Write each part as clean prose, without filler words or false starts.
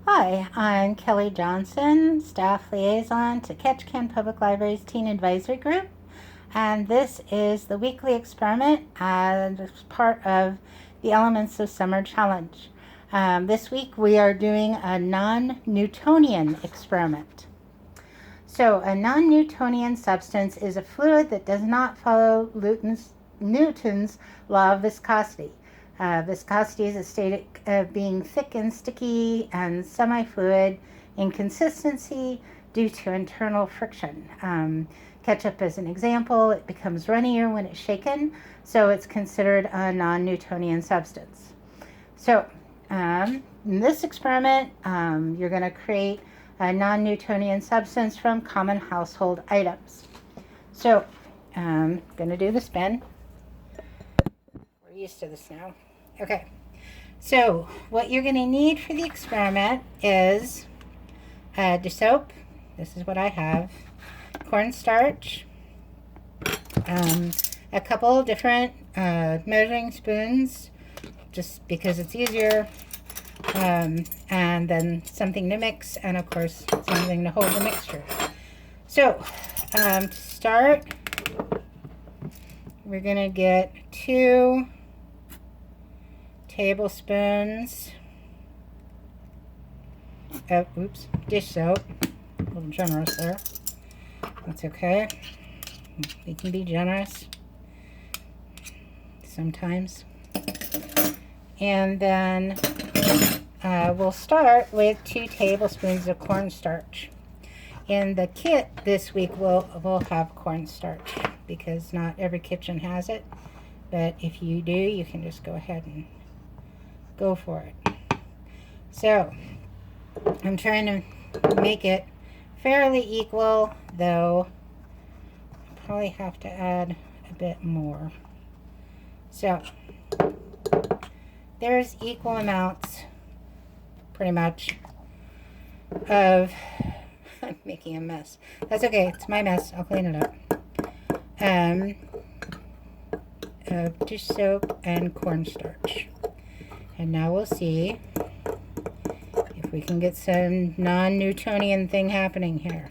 Hi, I'm Kelly Johnson, Staff Liaison to Ketchikan Public Library's Teen Advisory Group, and this is the weekly experiment as part of the Elements of Summer Challenge. This week we are doing a non-Newtonian experiment. So a non-Newtonian substance is a fluid that does not follow Newton's law of viscosity. Viscosity is a state of being thick and sticky and semi-fluid in consistency due to internal friction. Ketchup is an example. It becomes runnier when it's shaken, so it's considered a non-Newtonian substance. So in this experiment, you're going to create a non-Newtonian substance from common household items. So I'm going to do the spin. We're used to this now. Okay, so what you're going to need for the experiment is dish soap. This is what I have. Cornstarch. A couple different measuring spoons, just because it's easier. And then something to mix, and of course something to hold the mixture. So to start, we're going to get 2 tablespoons of, dish soap. A little generous there. That's okay. We can be generous sometimes. And then we'll start with 2 tablespoons of cornstarch. In the kit this week, we'll have cornstarch because not every kitchen has it. But if you do, you can just go ahead and go for it. So I'm trying to make it fairly equal, though I'll probably have to add a bit more. So there's equal amounts, pretty much, of I'm making a mess. That's okay, it's my mess. I'll clean it up. Of dish soap and cornstarch. And now we'll see if we can get some non-Newtonian thing happening here.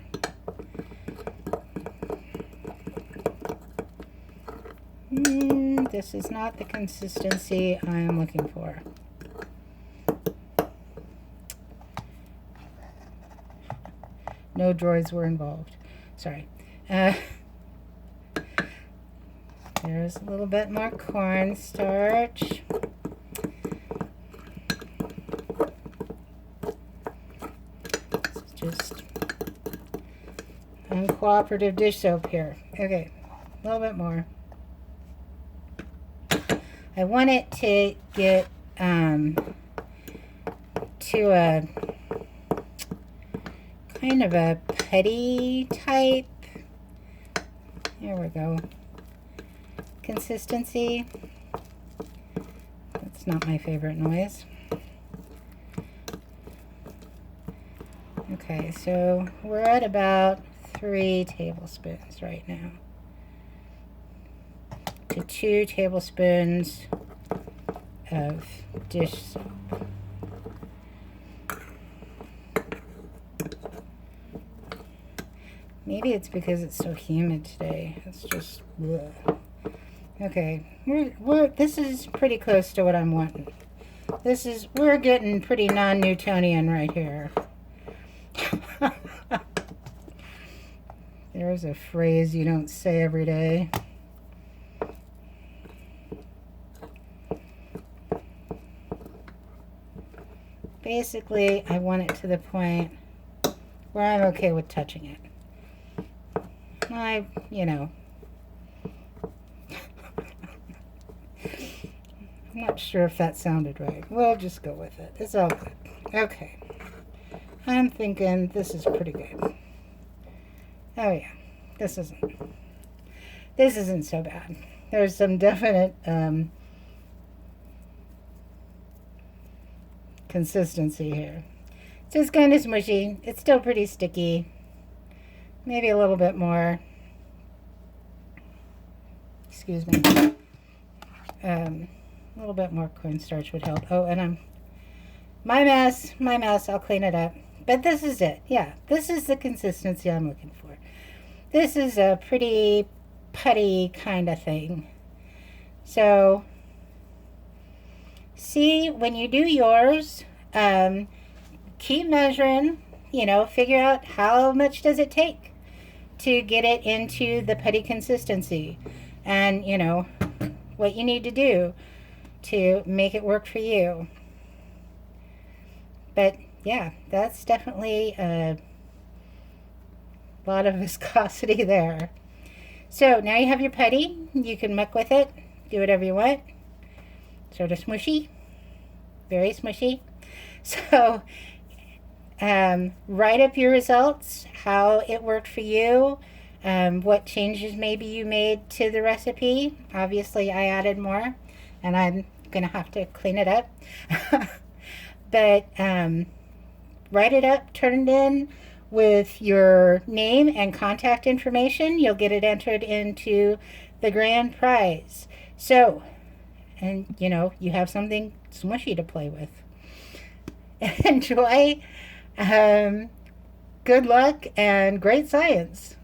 This is not the consistency I am looking for. No droids were involved. Sorry. There's a little bit more cornstarch. It's just uncooperative dish soap here. Okay, a little bit more. I want it to get to a kind of a putty type, there we go, consistency. That's not my favorite noise. Okay, so we're at about 3 tablespoons right now to 2 tablespoons of dish soap. Maybe it's because it's so humid today. It's just bleh. Okay, this is pretty close to what I'm wanting. We're getting pretty non-Newtonian right here. There's a phrase you don't say every day. Basically, I want it to the point where I'm okay with touching it. I'm not sure if that sounded right. We'll just go with it. It's all good. Okay. I'm thinking this is pretty good. Oh yeah. This isn't so bad. There's some definite consistency here. It's just kind of smushy. It's still pretty sticky. Maybe a little bit more. Excuse me. A little bit more cornstarch would help. Oh, and I'm My mess, I'll clean it up. But this is it. Yeah, this is the consistency I'm looking for. This is a pretty putty kind of thing. So, see, when you do yours, keep measuring, figure out how much does it take to get it into the putty consistency. And, what you need to do to make it work for you. But yeah, that's definitely a lot of viscosity there. So now you have your putty. You can muck with it, do whatever you want. Sort of smushy, very smushy. So write up your results, how it worked for you, what changes maybe you made to the recipe. Obviously I added more and I'm gonna have to clean it up. But write it up, turn it in with your name and contact information. You'll get it entered into the grand prize. So, and you have something smushy to play with. Enjoy. Good luck and great science.